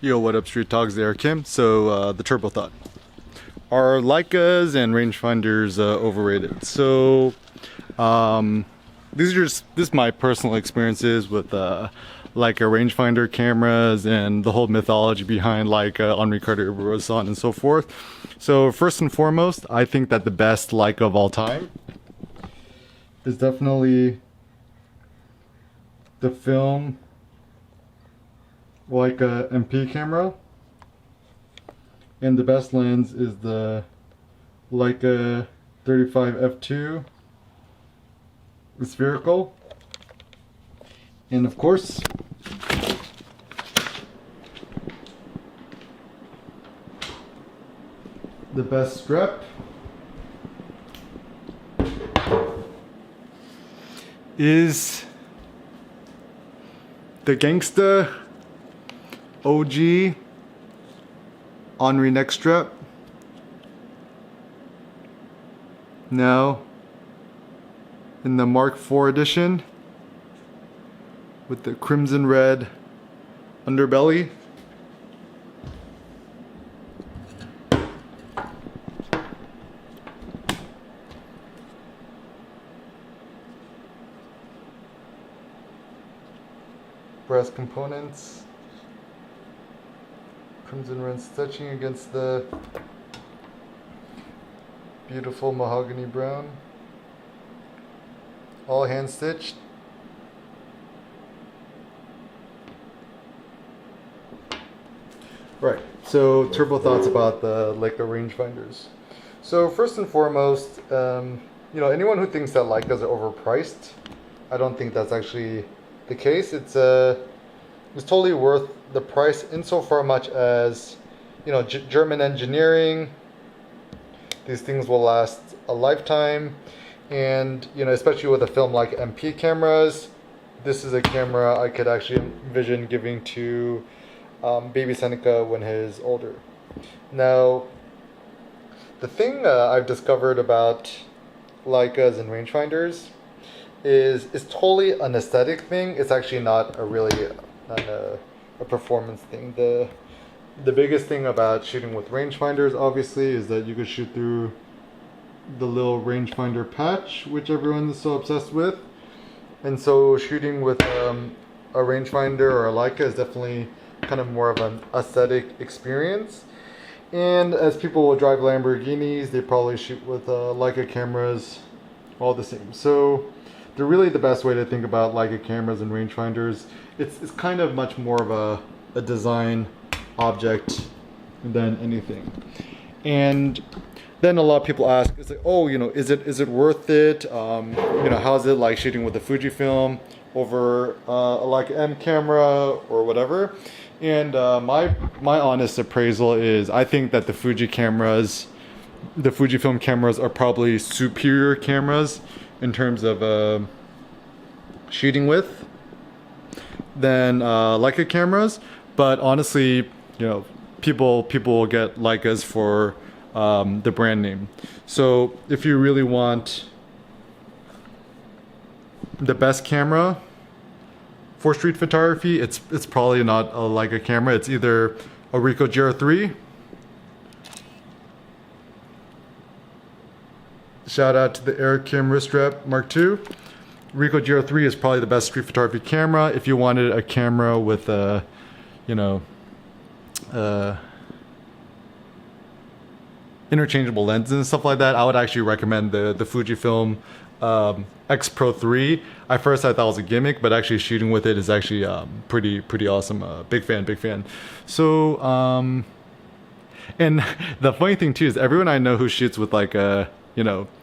Yo, what up, Street Dogs? There, Kim. So, the Turbo Thought. Are Leicas and rangefinders overrated? So, this is my personal experiences with Leica rangefinder cameras and the whole mythology behind Leica, Henri Cartier-Bresson, so on and so forth. So, first and foremost, I think that the best Leica of all time is definitely the film Leica MP camera, and the best lens is the Leica 35 f2 spherical, and of course the best strap is the Gangsta OG Henri neck strap. Now in the Mark IV edition with the crimson red underbelly. Brass components. Crimson red stitching against the beautiful mahogany brown. All hand stitched. Right, so turbo thoughts about the Leica rangefinders. So first and foremost, anyone who thinks that Leicas are overpriced, I don't think that's actually the case. It's totally worth the price insofar much as, German engineering. These things will last a lifetime, and especially with a film like MP cameras, this is a camera I could actually envision giving to baby Seneca when he's older. Now, the thing I've discovered about Leicas and rangefinders is totally an aesthetic thing. It's actually not a performance thing. The biggest thing about shooting with rangefinders, obviously, is that you could shoot through the little rangefinder patch, which everyone is so obsessed with. And so shooting with a rangefinder or a Leica is definitely kind of more of an aesthetic experience. And as people will drive Lamborghinis, they probably shoot with Leica cameras all the same. So they're really the best way to think about Leica cameras and rangefinders. It's kind of much more of a design object than anything. And then a lot of people ask, it's like, oh, is it worth it? How's it like shooting with a Fujifilm over a Leica M camera or whatever? And my honest appraisal is, I think that the Fujifilm cameras are probably superior cameras in terms of shooting with than Leica cameras. But honestly, people will get Leicas for the brand name. So if you really want the best camera for street photography, it's probably not a Leica camera. It's either a Ricoh GR3. Shout out to the Air Cam wrist strap Mark II. Ricoh GR3 is probably the best street photography camera. If you wanted a camera with a, interchangeable lenses and stuff like that, I would actually recommend the Fujifilm X Pro 3. At first I thought it was a gimmick, but actually shooting with it is actually pretty awesome. Big fan. So and the funny thing too is everyone I know who shoots with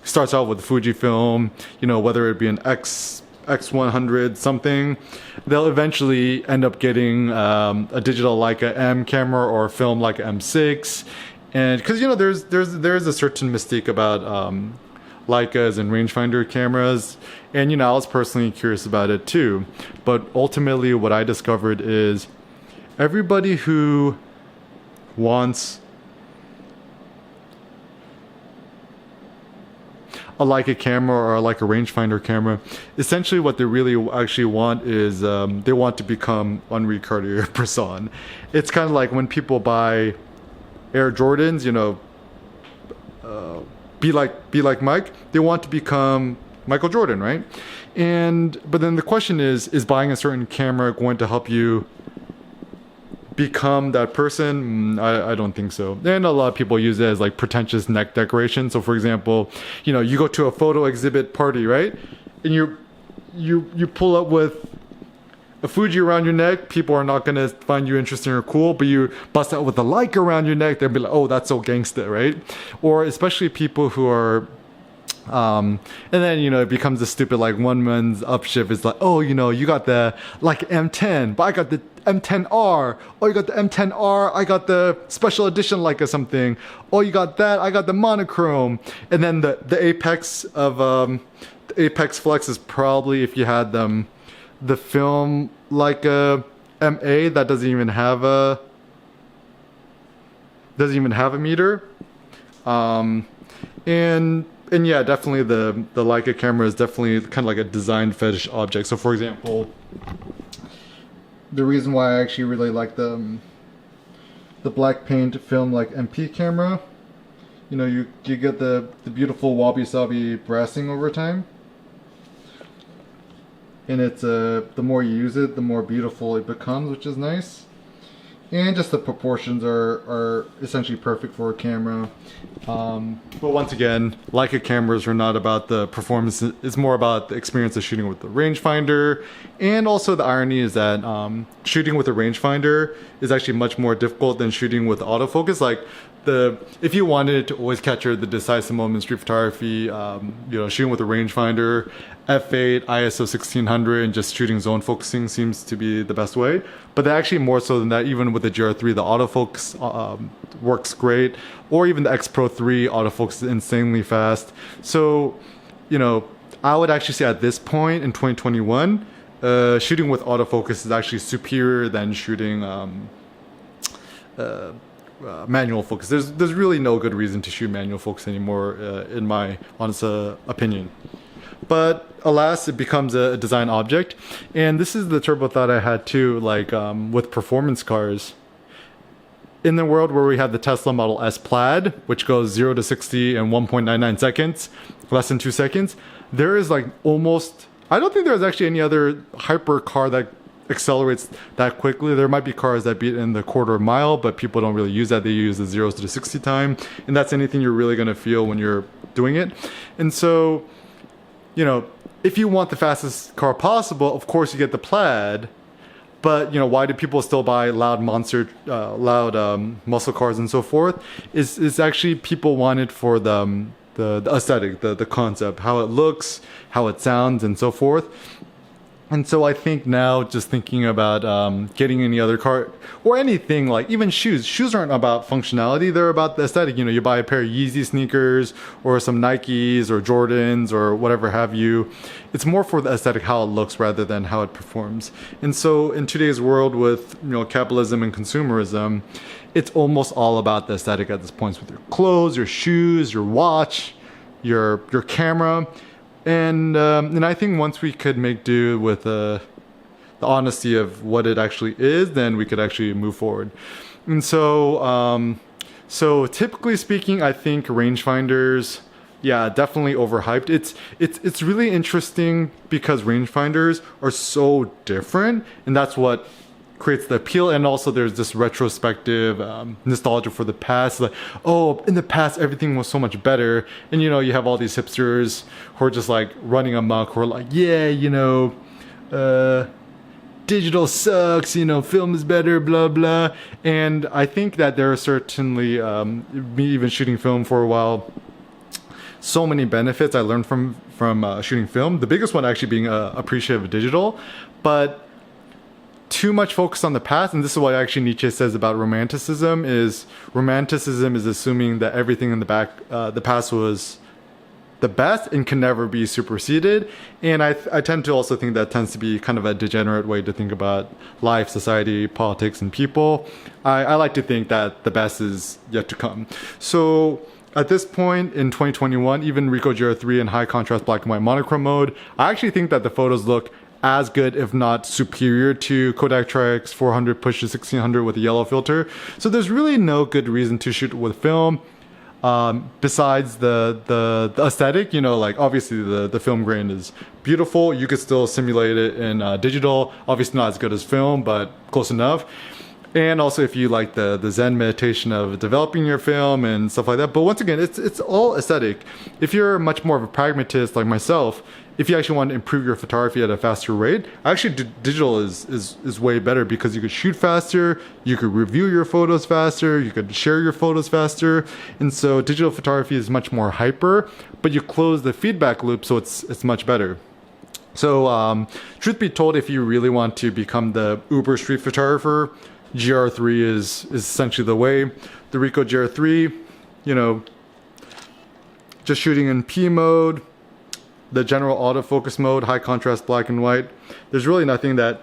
starts out with Fujifilm, whether it be an X100 something, they'll eventually end up getting a digital Leica M camera or a film Leica M6. And because there's a certain mystique about Leicas and rangefinder cameras, and I was personally curious about it too. But ultimately, what I discovered is everybody who wants a Leica camera or a Leica rangefinder camera, essentially what they really actually want is they want to become Henri Cartier-Bresson. It's kind of like when people buy Air Jordans, you know, be like Mike. They want to become Michael Jordan, right? But then the question is buying a certain camera going to help you become that person? I don't think so. And a lot of people use it as like pretentious neck decoration. So for example, you know, you go to a photo exhibit party, right? And you pull up with a Fuji around your neck, people are not gonna find you interesting or cool, but you bust out with a Leica around your neck, they'll be like, oh, that's so gangsta, right? Or especially people who are and then, you know, it becomes a stupid like one man's upshift. It's like, oh, you know, you got the like M10, but I got the M10R. Oh, you got the M10R, I got the special edition like or something. Oh, you got that, I got the monochrome. And then the apex of the Apex Flex is probably, if you had them, the film like a MA that doesn't even have a meter. And yeah, definitely the Leica camera is definitely kind of like a design fetish object. So for example, the reason why I actually really like the black paint film like MP camera, you know, you get the beautiful wabi-sabi brassing over time. And it's the more you use it, the more beautiful it becomes, which is nice. And just the proportions are essentially perfect for a camera. But once again, Leica cameras are not about the performance. It's more about the experience of shooting with the rangefinder. And also the irony is that shooting with a rangefinder is actually much more difficult than shooting with autofocus. Like if you wanted to always capture the decisive moment in street photography, you know, shooting with a rangefinder, f8, ISO 1600, and just shooting zone focusing seems to be the best way. But actually more so than that, even with the GR3, the autofocus works great. Or even the X Pro 3 autofocus is insanely fast. So, you know, I would actually say at this point in 2021, shooting with autofocus is actually superior than shooting manual focus. There's really no good reason to shoot manual focus anymore, in my honest opinion. But alas, it becomes a design object. And this is the turbo thought I had too, like with performance cars. In the world where we have the Tesla Model S Plaid, which goes 0 to 60 in 1.99 seconds, less than 2 seconds, there is like almost, I don't think there's actually any other hyper car that accelerates that quickly. There might be cars that beat in the quarter mile, but people don't really use that. They use the 0 to 60 time, and that's anything you're really going to feel when you're doing it. And so, you know, if you want the fastest car possible, of course you get the Plaid. But, you know, why do people still buy loud muscle cars and so forth? Is actually people want it for the aesthetic, the concept, how it looks, how it sounds, and so forth. And so I think now, just thinking about getting any other car or anything, like even shoes. Shoes aren't about functionality; they're about the aesthetic. You know, you buy a pair of Yeezy sneakers or some Nikes or Jordans or whatever have you. It's more for the aesthetic, how it looks, rather than how it performs. And so, in today's world with, you know, capitalism and consumerism, it's almost all about the aesthetic at this point, with your clothes, your shoes, your watch, your camera. And I think once we could make do with the honesty of what it actually is, then we could actually move forward. And so, so typically speaking, I think rangefinders, yeah, definitely overhyped. It's really interesting because rangefinders are so different, and that's what creates the appeal. And also there's this retrospective nostalgia for the past, like, oh, in the past everything was so much better. And you know, you have all these hipsters who are just like running amok, who are like, yeah, you know, digital sucks, you know, film is better, blah blah. And I think that there are certainly me even shooting film for a while, so many benefits I learned from shooting film. The biggest one actually being appreciative of digital, but too much focus on the past. And this is what actually Nietzsche says about romanticism is assuming that everything in the past was the best and can never be superseded. And I tend to also think that tends to be kind of a degenerate way to think about life, society, politics, and people. I like to think that the best is yet to come. So at this point in 2021, even Ricoh GR3 in high contrast black and white monochrome mode, I actually think that the photos look as good, if not superior, to Kodak Tri-X 400 push to 1600 with a yellow filter. So there's really no good reason to shoot with film. Besides the aesthetic, you know, like obviously the film grain is beautiful. You could still simulate it in digital. Obviously not as good as film, but close enough. And also if you like the Zen meditation of developing your film and stuff like that. But once again, it's all aesthetic. If you're much more of a pragmatist like myself, if you actually want to improve your photography at a faster rate, actually digital is way better, because you could shoot faster, you could review your photos faster, you could share your photos faster. And so digital photography is much more hyper, but you close the feedback loop, so it's much better. So truth be told, if you really want to become the uber street photographer, GR3 is essentially the way. The Ricoh GR3, you know, just shooting in P mode, the general autofocus mode, high contrast black and white. There's really nothing that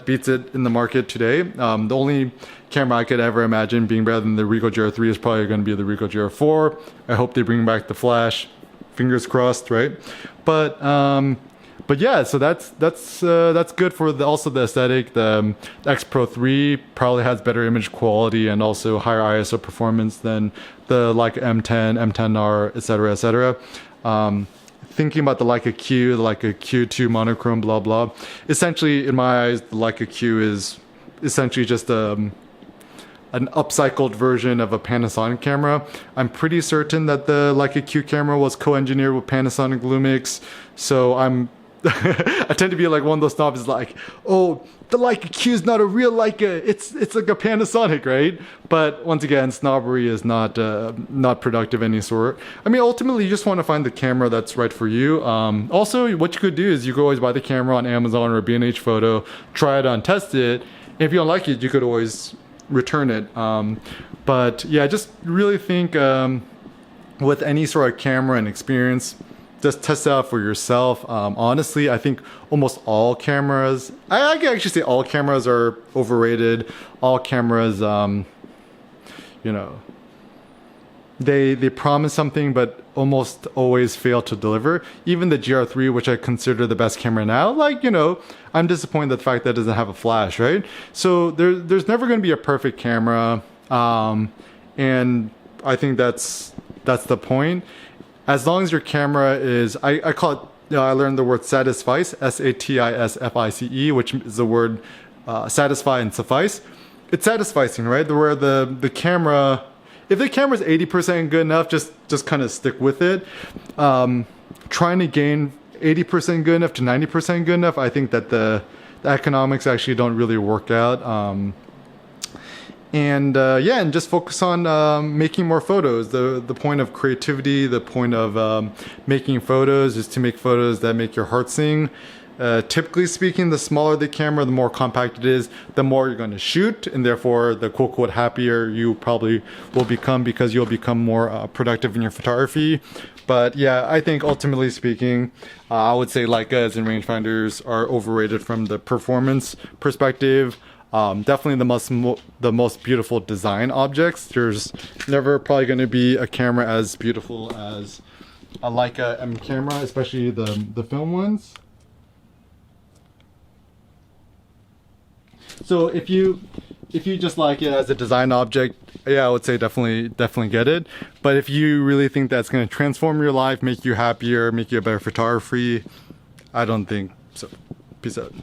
beats it in the market today. The only camera I could ever imagine being better than the Ricoh GR3 is probably going to be the Ricoh GR4. I hope they bring back the flash. Fingers crossed, right? But yeah, so that's good for also the aesthetic. The X Pro 3 probably has better image quality and also higher ISO performance than the Leica M10, M10R, etc., etc. Thinking about the Leica Q, the Leica Q2 monochrome, blah blah. Essentially, in my eyes, the Leica Q is essentially just an upcycled version of a Panasonic camera. I'm pretty certain that the Leica Q camera was co-engineered with Panasonic Lumix, so I tend to be like one of those snobs, like, oh, the Leica Q is not a real Leica, it's like a Panasonic, right? But once again, snobbery is not productive of any sort. I mean, ultimately, you just want to find the camera that's right for you. Also, what you could do is you could always buy the camera on Amazon or B&H Photo, try it on, test it. If you don't like it, you could always return it. But yeah, I just really think with any sort of camera and experience, just test it out for yourself. Honestly, I think almost all cameras, I can actually say all cameras are overrated. All cameras, you know, they promise something but almost always fail to deliver. Even the GR3, which I consider the best camera now, like, you know, I'm disappointed at the fact that it doesn't have a flash, right? So there's never going to be a perfect camera, and I think that's the point. As long as your camera is, I call it, you know, I learned the word satisfice, SATISFICE, which is the word satisfy and suffice. It's satisficing, right? Where the camera, if the camera is 80% good enough, just kind of stick with it. Trying to gain 80% good enough to 90% good enough, I think that the economics actually don't really work out. And just focus on making more photos. The point of creativity, the point of making photos is to make photos that make your heart sing. Typically speaking, the smaller the camera, the more compact it is, the more you're going to shoot, and therefore the quote-unquote happier you probably will become, because you'll become more productive in your photography. But yeah, I think ultimately speaking, I would say Leicas and rangefinders are overrated from the performance perspective. Definitely the most beautiful design objects. There's never probably going to be a camera as beautiful as a Leica M camera, especially the film ones. So if you just like it as a design object, yeah, I would say definitely get it. But if you really think that's going to transform your life, make you happier, make you a better photographer, I don't think so. Peace out.